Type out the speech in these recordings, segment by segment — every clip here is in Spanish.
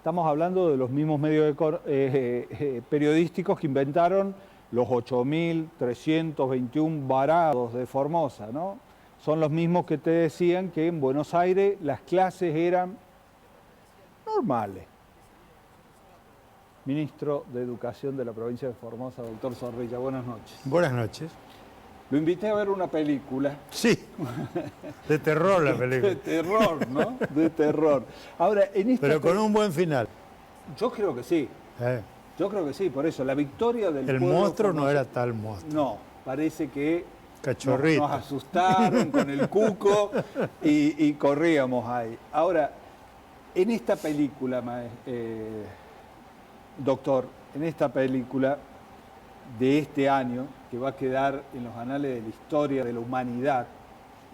Estamos hablando de los mismos medios periodísticos que inventaron los 8.321 varados de Formosa, ¿no? Son los mismos que te decían que en Buenos Aires las clases eran normales. Ministro de Educación de la provincia de Formosa, doctor Zorrilla, buenas noches. Buenas noches. Lo invité a ver una película. Sí, de terror la película. De terror, ¿no? De terror. Ahora, en esta Pero con un buen final. Yo creo que sí. Yo creo que sí, por eso, la victoria del El pueblo monstruo no formoso, era tal monstruo. No, parece que Cachorrito. nos asustaron con el cuco y corríamos ahí. Ahora, en esta película, doctor, en esta película de este año, que va a quedar en los anales de la historia de la humanidad,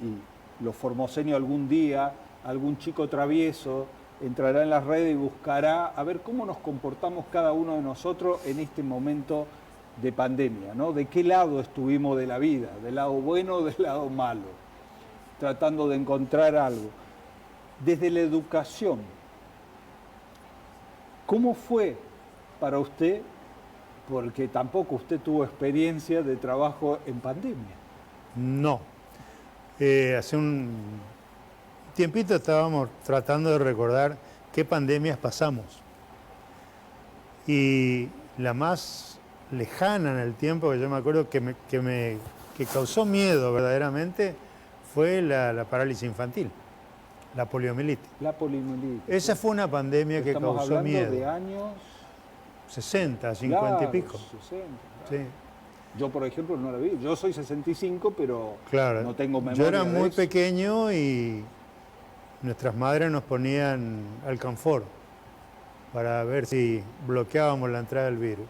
y los formoseños algún día, algún chico travieso, entrará en las redes y buscará a ver cómo nos comportamos cada uno de nosotros en este momento de pandemia, ¿no? ¿De qué lado estuvimos de la vida? ¿Del lado bueno o del lado malo? Tratando de encontrar algo. Desde la educación, ¿cómo fue para usted? Porque tampoco usted tuvo experiencia de trabajo en pandemia. No. Hace un tiempito estábamos tratando de recordar qué pandemias pasamos. Y la más lejana en el tiempo que yo me acuerdo que causó miedo verdaderamente fue la parálisis infantil, la poliomielitis. La poliomielitis. Esa fue una pandemia que causó miedo. Estamos hablando de años 60, 50 claro, y pico. 60, claro. Sí. Yo, por ejemplo, no la vi. Yo soy 65, pero claro, no tengo memoria. Yo era de muy eso. pequeño y nuestras madres nos ponían alcanfor para ver si bloqueábamos la entrada del virus.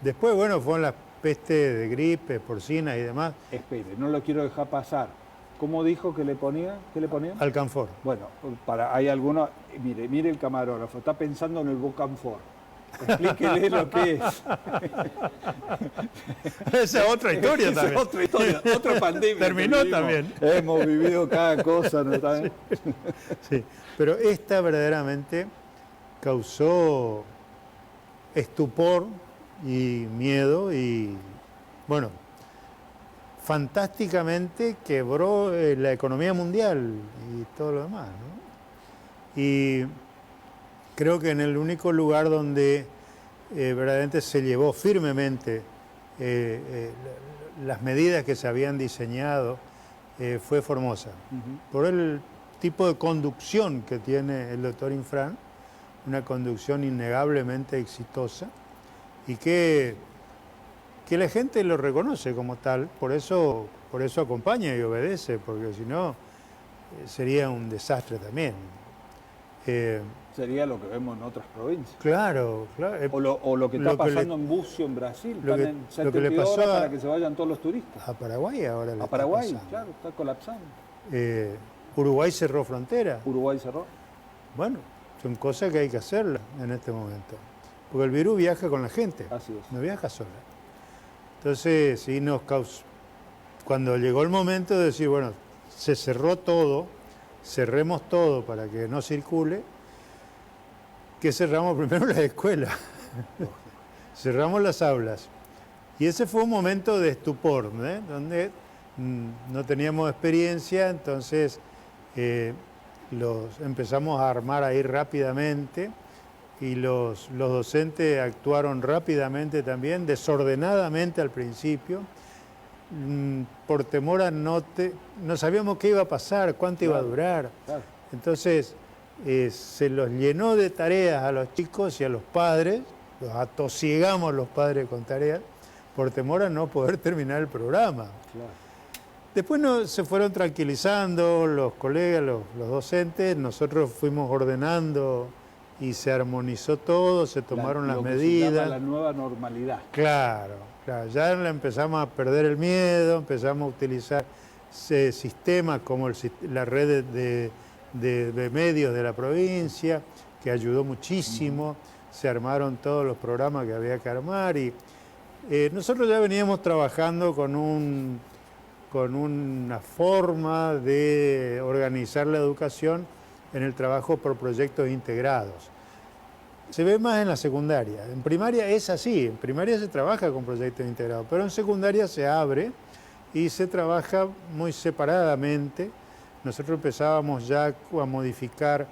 Después, bueno, fueron las pestes de gripe, porcina y demás. Espere, no lo quiero dejar pasar. ¿Cómo dijo que le ponía? ¿Qué le ponían? Alcanfor. Bueno, hay algunos... Mire el camarógrafo, está pensando en el Bocanfor. Explíquele lo que es. Esa es otra historia también. Esa es otra historia, otra pandemia. Terminó también. Hemos vivido cada cosa, ¿no? Sí, pero esta verdaderamente causó estupor y miedo y, bueno, fantásticamente quebró la economía mundial y todo lo demás, ¿no? Y creo que en el único lugar donde verdaderamente se llevó firmemente las medidas que se habían diseñado fue Formosa. Por el tipo de conducción que tiene el doctor Infran, una conducción innegablemente exitosa y que la gente lo reconoce como tal, por eso acompaña y obedece, porque si no sería un desastre también. Sería lo que vemos en otras provincias. Claro. O lo que está pasando en Bucio, en Brasil. Están en 72 horas para que se vayan todos los turistas. A Paraguay ahora. A Paraguay, claro, está colapsando. Uruguay cerró frontera. Uruguay cerró. Bueno, son cosas que hay que hacerlas en este momento. Porque el virus viaja con la gente. Así es. No viaja sola. Entonces, sí cuando llegó el momento de decir, bueno, se cerró todo, cerremos todo para que no circule, que cerramos primero las escuelas, cerramos las aulas. Y ese fue un momento de estupor, donde no teníamos experiencia, entonces los empezamos a armar ahí rápidamente y los docentes actuaron rápidamente también, desordenadamente al principio, por temor a no sabíamos qué iba a pasar, cuánto iba a durar. Claro. Entonces se los llenó de tareas a los chicos y a los padres, los atosigamos los padres con tareas, por temor a no poder terminar el programa. Claro. Después se fueron tranquilizando los colegas, los docentes, nosotros fuimos ordenando y se armonizó todo, se tomaron las medidas. Se llama la nueva normalidad. Claro, ya empezamos a perder el miedo, empezamos a utilizar sistemas como la red de medios de la provincia, que ayudó muchísimo, se armaron todos los programas que había que armar y nosotros ya veníamos trabajando con una forma de organizar la educación en el trabajo por proyectos integrados. Se ve más en la secundaria. En primaria es así, en primaria se trabaja con proyectos integrados, pero en secundaria se abre y se trabaja muy separadamente. Nosotros empezábamos ya a modificar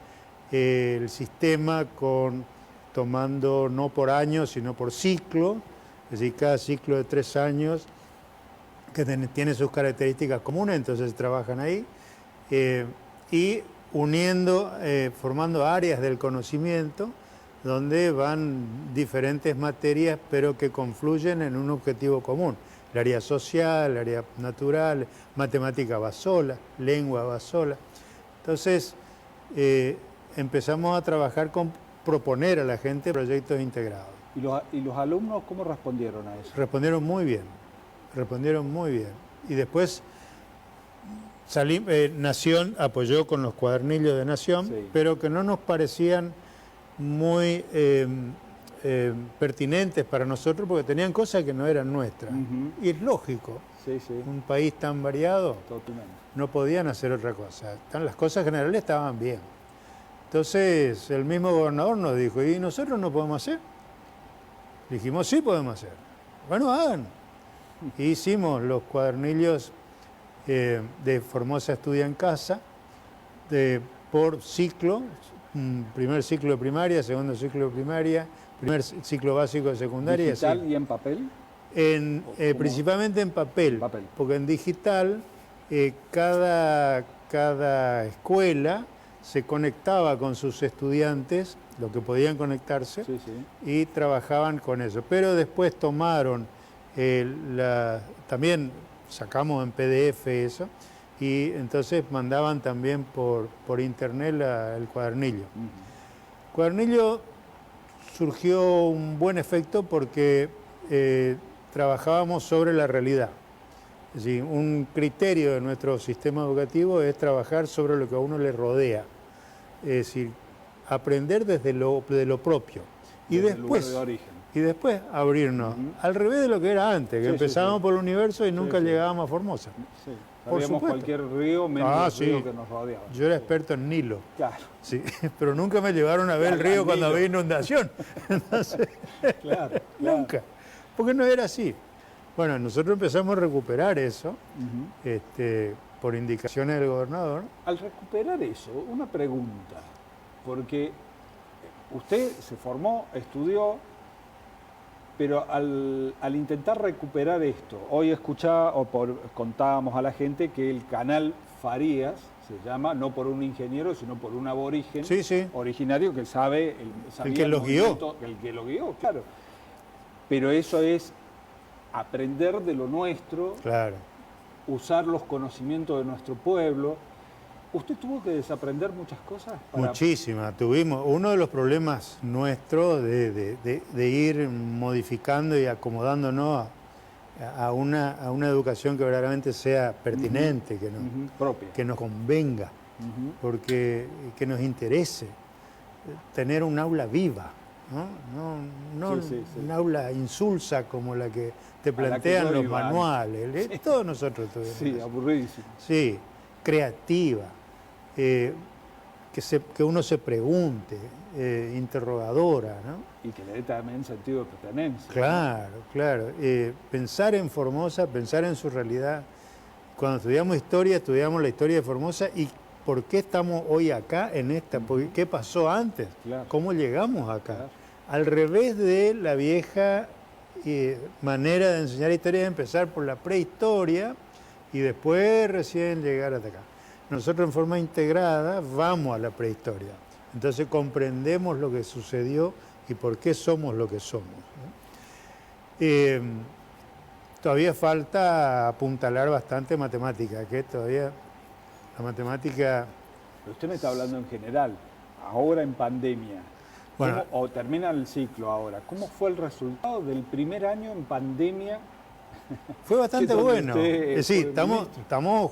el sistema tomando no por año, sino por ciclo, es decir, cada ciclo de 3 años que tiene sus características comunes, entonces trabajan ahí, y uniendo, formando áreas del conocimiento, donde van diferentes materias, pero que confluyen en un objetivo común. El área social, el área natural, matemática va sola, lengua va sola. Entonces, empezamos a trabajar con proponer a la gente proyectos integrados. ¿Y los alumnos cómo respondieron a eso? Respondieron muy bien. Y después Nación apoyó con los cuadernillos de Nación, sí, pero que no nos parecían muy pertinentes para nosotros porque tenían cosas que no eran nuestras. Y es lógico, un país tan variado, no podían hacer otra cosa. Las cosas generales estaban bien. Entonces el mismo gobernador nos dijo, ¿y nosotros no podemos hacer? Dijimos, sí podemos hacer. Bueno, hagan. Hicimos los cuadernillos de Formosa Estudia en Casa, por ciclo, primer ciclo de primaria, segundo ciclo de primaria, primer ciclo básico de secundaria. ¿Digital y en papel? Principalmente en papel, porque en digital cada escuela se conectaba con sus estudiantes, lo que podían conectarse, y trabajaban con eso. Pero después tomaron, también sacamos en PDF eso, y entonces mandaban también por internet el cuadernillo. El cuadernillo surgió un buen efecto porque trabajábamos sobre la realidad. Es decir, un criterio de nuestro sistema educativo es trabajar sobre lo que a uno le rodea. Es decir, aprender desde lo propio. Y después abrirnos, al revés de lo que era antes, que empezábamos por el universo y nunca llegábamos a Formosa. Sabíamos cualquier río menos el río que nos rodeaba. Yo era experto en Nilo. Claro. Sí, pero nunca me llevaron a ver el río cuando había inundación. Entonces, nunca. Porque no era así. Bueno, nosotros empezamos a recuperar eso, por indicaciones del gobernador. Al recuperar eso, una pregunta, porque usted se formó, estudió, pero al intentar recuperar esto, hoy contábamos a la gente que el canal Farías se llama no por un ingeniero, sino por un aborigen originario que sabía el que lo guió. El que lo guió, claro. Pero eso es aprender de lo nuestro, usar los conocimientos de nuestro pueblo. ¿Usted tuvo que desaprender muchas cosas? Muchísimas. Tuvimos uno de los problemas nuestros de ir modificando y acomodándonos a una educación que verdaderamente sea pertinente, que nos convenga, porque que nos interese. Tener un aula viva, no un aula insulsa como la que te plantean los manuales. Todos nosotros tuvimos. Sí, aburridísimo. Sí, creativa. Que uno se pregunte, interrogadora, ¿no? Y que le dé también sentido de pertenencia. Claro. Pensar en Formosa, pensar en su realidad. Cuando estudiamos historia, estudiamos la historia de Formosa y por qué estamos hoy acá en esta, qué pasó antes, cómo llegamos acá. Al revés de la vieja manera de enseñar historia, es empezar por la prehistoria y después recién llegar hasta acá. Nosotros en forma integrada vamos a la prehistoria. Entonces comprendemos lo que sucedió y por qué somos lo que somos, ¿no? Todavía falta apuntalar bastante matemática, que todavía la matemática... Pero usted me está hablando en general, ahora en pandemia, o termina el ciclo ahora. ¿Cómo fue el resultado del primer año en pandemia? Fue bastante bueno. Sí, estamos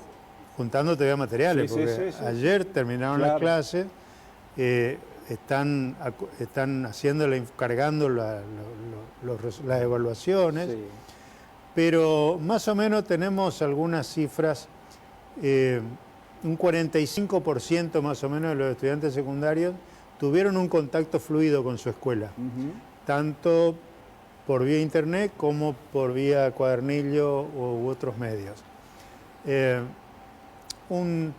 juntando todavía materiales, porque ayer terminaron las clases, están cargando las evaluaciones, pero más o menos tenemos algunas cifras un 45% más o menos de los estudiantes secundarios tuvieron un contacto fluido con su escuela, tanto por vía internet como por vía cuadernillo u otros medios. Un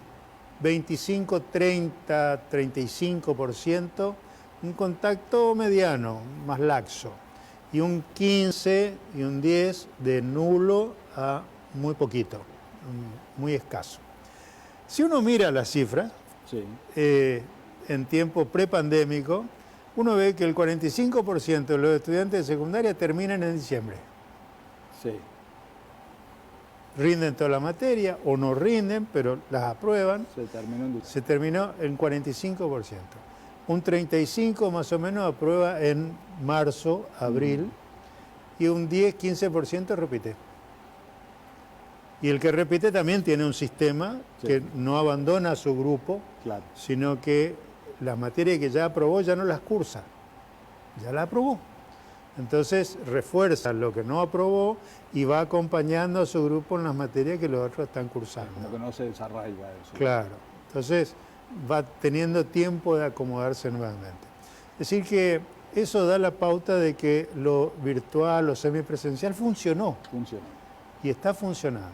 25, 30, 35%, un contacto mediano, más laxo, y un 15 y un 10 de nulo a muy poquito, muy escaso. Si uno mira las cifras, Sí. En tiempo prepandémico, uno ve que el 45% de los estudiantes de secundaria terminan en diciembre. Sí. Rinden toda la materia o no rinden, pero las aprueban. Se terminó en Se terminó en 45%. Un 35% más o menos aprueba en marzo, abril, y un 10-15% repite. Y el que repite también tiene un sistema que no abandona a su grupo, Claro. sino que las materias que ya aprobó ya no las cursa, ya la aprobó. Entonces refuerza lo que no aprobó y va acompañando a su grupo en las materias que los otros están cursando. Como que no se desarraiga eso. Claro. Entonces va teniendo tiempo de acomodarse nuevamente. Es decir que eso da la pauta de que lo virtual o semipresencial funcionó. Funciona. Y está funcionando.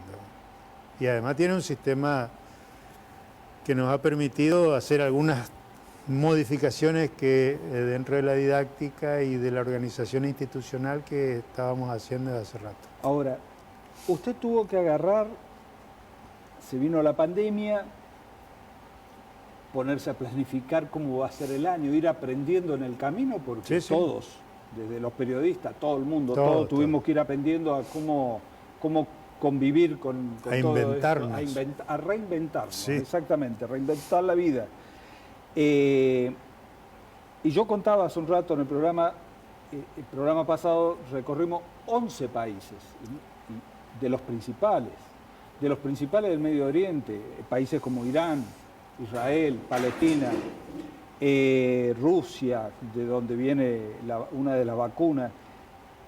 Y además tiene un sistema que nos ha permitido hacer algunas modificaciones que dentro de la didáctica y de la organización institucional que estábamos haciendo desde hace rato. Ahora, usted tuvo que agarrar, se vino la pandemia, ponerse a planificar cómo va a ser el año, ir aprendiendo en el camino, porque Sí. todos, desde los periodistas, todo el mundo, todos tuvimos que ir aprendiendo a cómo convivir con a todo inventarnos. esto, a reinventarnos, Sí. exactamente, reinventar la vida. Y yo contaba hace un rato en el programa pasado, recorrimos 11 países, y de los principales del Medio Oriente, países como Irán, Israel, Palestina, Rusia, de donde viene una de las vacunas,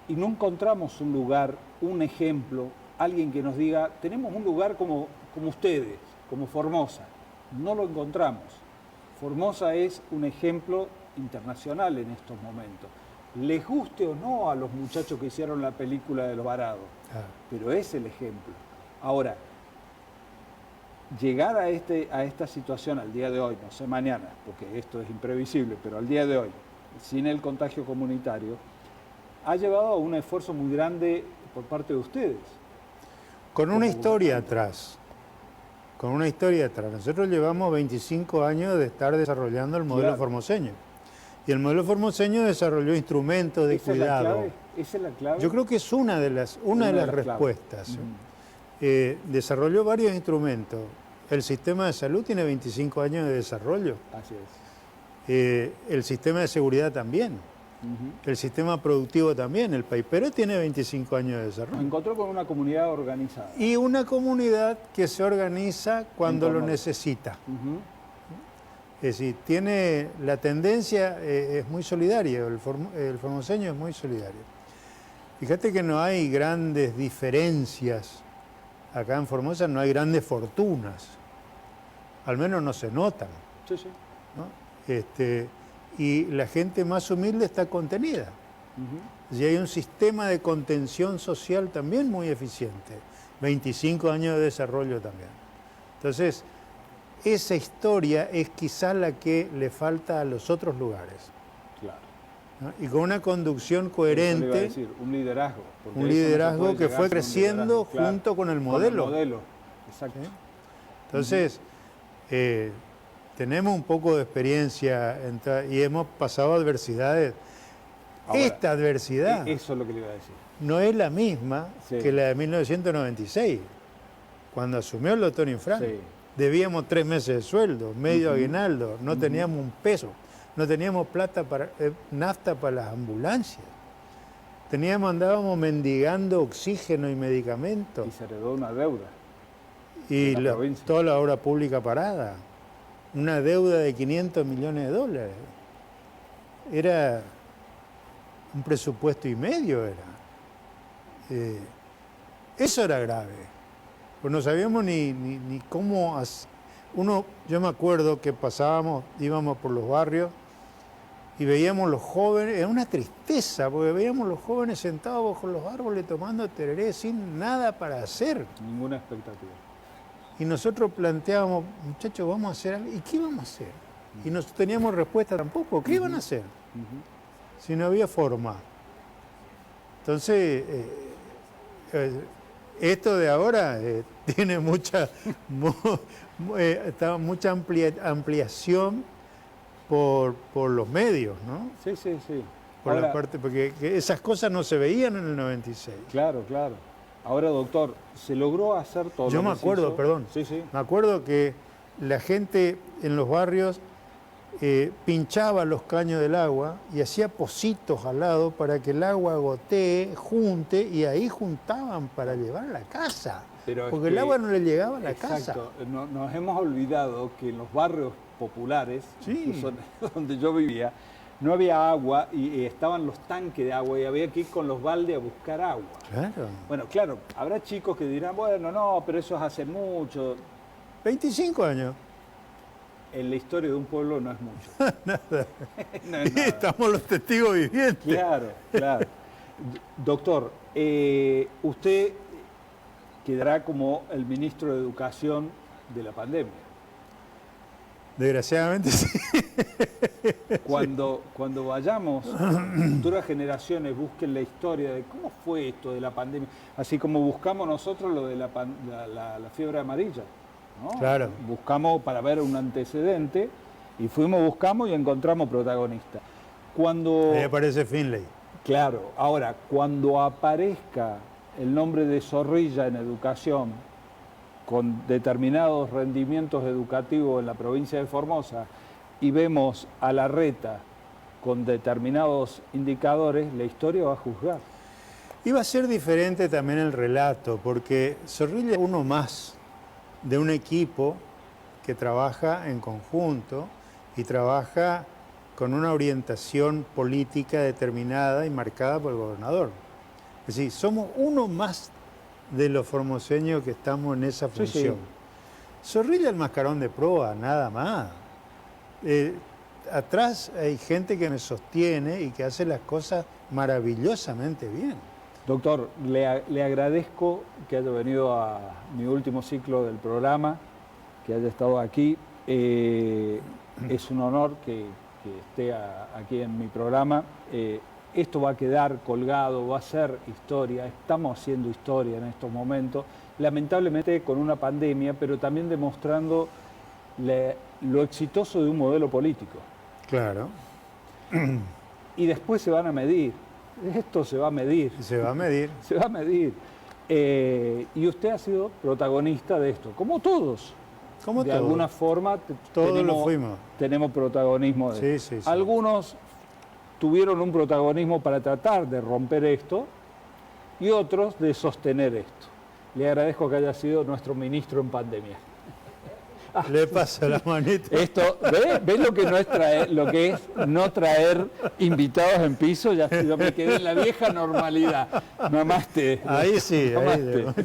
y no encontramos un lugar, un ejemplo, alguien que nos diga, tenemos un lugar como ustedes, como Formosa. No lo encontramos. Formosa es un ejemplo internacional en estos momentos. Les guste o no a los muchachos que hicieron la película de Los Varados, pero es el ejemplo. Ahora, llegar a esta situación al día de hoy, no sé mañana, porque esto es imprevisible, pero al día de hoy, sin el contagio comunitario, ha llevado a un esfuerzo muy grande por parte de ustedes. Con una historia atrás. Con una historia atrás. Nosotros llevamos 25 años de estar desarrollando el modelo formoseño. Y el modelo formoseño desarrolló instrumentos de cuidado. ¿Esa es la clave? Yo creo que es una de las respuestas. Desarrolló varios instrumentos. El sistema de salud tiene 25 años de desarrollo. Así es. El sistema de seguridad también. El sistema productivo también. El paipero tiene 25 años de desarrollo. Nos encontró con una comunidad organizada. Y una comunidad que se organiza cuando lo necesita. Es decir, tiene la tendencia, es muy solidario, el formoseño es muy solidario. Fíjate que no hay grandes diferencias, acá en Formosa no hay grandes fortunas, al menos no se notan. Sí, sí. ¿No? Y la gente más humilde está contenida. Y hay un sistema de contención social también muy eficiente, 25 años de desarrollo también. Entonces, esa historia es quizá la que le falta a los otros lugares. Claro. ¿No? Y con una conducción coherente. Eso le iba a decir, un liderazgo. Un liderazgo que fue creciendo junto con el modelo. Con el modelo, exacto. ¿Sí? Entonces, tenemos un poco de experiencia y hemos pasado adversidades. Ahora, esta adversidad eso es lo que le iba a decir. No es la misma que la de 1996, cuando asumió el doctor Infran. Sí. Debíamos 3 meses de sueldo, medio aguinaldo, no teníamos un peso, no teníamos plata para nafta para las ambulancias. Andábamos mendigando oxígeno y medicamentos. Y se heredó una deuda. Y toda la obra pública parada. Una deuda de 500 millones de dólares. Era un presupuesto y medio, eso era grave. Pues no sabíamos ni cómo yo me acuerdo que íbamos por los barrios y veíamos los jóvenes, era una tristeza, porque veíamos los jóvenes sentados bajo los árboles tomando tereré sin nada para hacer. Ninguna expectativa. Y nosotros planteábamos, muchachos, vamos a hacer algo. ¿Y qué vamos a hacer? Y no teníamos respuesta tampoco. ¿Qué iban a hacer? Si no había forma. Entonces, esto de ahora tiene mucha ampliación por los medios, ¿no? Sí, sí, sí. Por Ahora, la parte, porque esas cosas no se veían en el 96. Claro, claro. Ahora, doctor, se logró hacer todo. Yo me acuerdo, perdón, Sí, sí. me acuerdo que la gente en los barrios pinchaba los caños del agua y hacía pocitos al lado para que el agua gotee, junte, y ahí juntaban para llevar a la casa. Pero porque el agua no le llegaba a la casa. Exacto. Nos hemos olvidado que en los barrios populares, Sí. incluso donde yo vivía, no había agua y estaban los tanques de agua y había que ir con los baldes a buscar agua. Claro. Bueno, claro, habrá chicos que dirán, bueno, no, pero eso es hace mucho. 25 años. En la historia de un pueblo no es mucho. Nada. No es Y nada. estamos los testigos vivientes. Claro, claro. Doctor, usted quedará como el ministro de Educación de la pandemia. Desgraciadamente sí. Cuando vayamos, futuras generaciones busquen la historia de cómo fue esto de la pandemia, así como buscamos nosotros lo de la fiebre amarilla, ¿no? Claro. Buscamos para ver un antecedente y buscamos y encontramos protagonistas. Cuando, Ahí aparece Finlay. claro, ahora, cuando aparezca el nombre de Zorrilla en educación, con determinados rendimientos educativos en la provincia de Formosa, y vemos a Larreta con determinados indicadores, la historia va a juzgar. Iba a ser diferente también el relato, porque Zorrilla es uno más de un equipo que trabaja en conjunto y trabaja con una orientación política determinada y marcada por el gobernador. Es decir, somos uno más de los formoseños que estamos en esa función. Sí. Zorrilla el mascarón de proa, nada más. Atrás hay gente que me sostiene y que hace las cosas maravillosamente bien. Doctor, le agradezco que haya venido a mi último ciclo del programa, que haya estado aquí. Es un honor que esté aquí en mi programa. Esto va a quedar colgado, va a ser historia, estamos haciendo historia en estos momentos, lamentablemente con una pandemia, pero también demostrando lo exitoso de un modelo político. Claro. Y después se van a medir, esto se va a medir. Se va a medir. Se va a medir. Y usted ha sido protagonista de esto, como todos. Como de todos. alguna forma Todos lo fuimos. Tenemos protagonismo de esto. Sí, sí, sí. Algunos tuvieron un protagonismo para tratar de romper esto y otros de sostener esto. Le agradezco que haya sido nuestro ministro en pandemia. Le pasa la manita. Esto, ¿ves lo que no es traer, lo que es no traer invitados en piso? Ya yo me quedé en la vieja normalidad. Namaste. Ahí sí, Namaste. ahí.